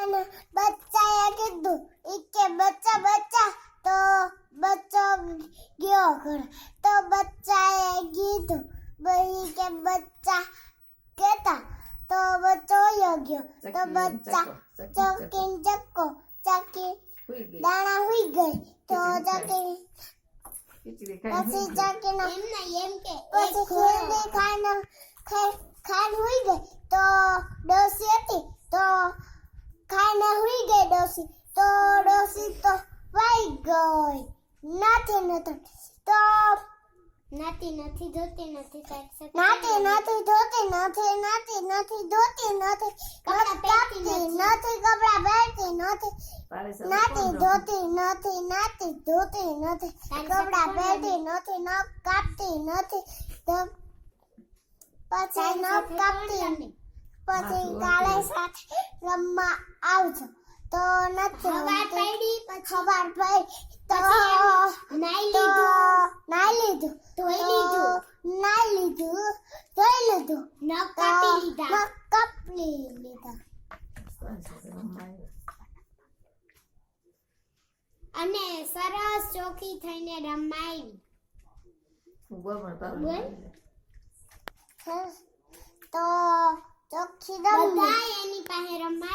બચ્ચાને બચ્ચાએ કીધું ઈ કે બચ્ચા બચ્ચા તો બચ્ચો ગયો ઘર તો બચ્ચાએ કીધું બઈ કે બચ્ચા કેતા તો બચ્ચો ગયો તો બચ્ચા ચકીન ચક્કો ચકી દાણા હુઈ ગઈ તો ચકી પછી ચકીના પછી ખીરને ખાઈને હુઈ ગઈ તો ડોસી હતી તો ખાઈને હુઈ ગઈ ડોસી તો વાઈ ગઈ નથી તો નાતી નથી ધોતી નથી નાતી નથી ધોતી નથી કાપતી નથી કપડા પહેરતી નથી નાતી ધોતી નથી કપડા પહેરતી નથી નખ કાપતી નથી પછી નખ કાપતી પછી કાલે સાથે રમવા આવજો તો નથી ખબર પડી તો નાઈ લીધું ધોઈ લીધું નખ કાપી લીધા અને સરસ ચોખી થઈને રમાઈ તો ચોખ્ખી બધા એની પાસે રમાય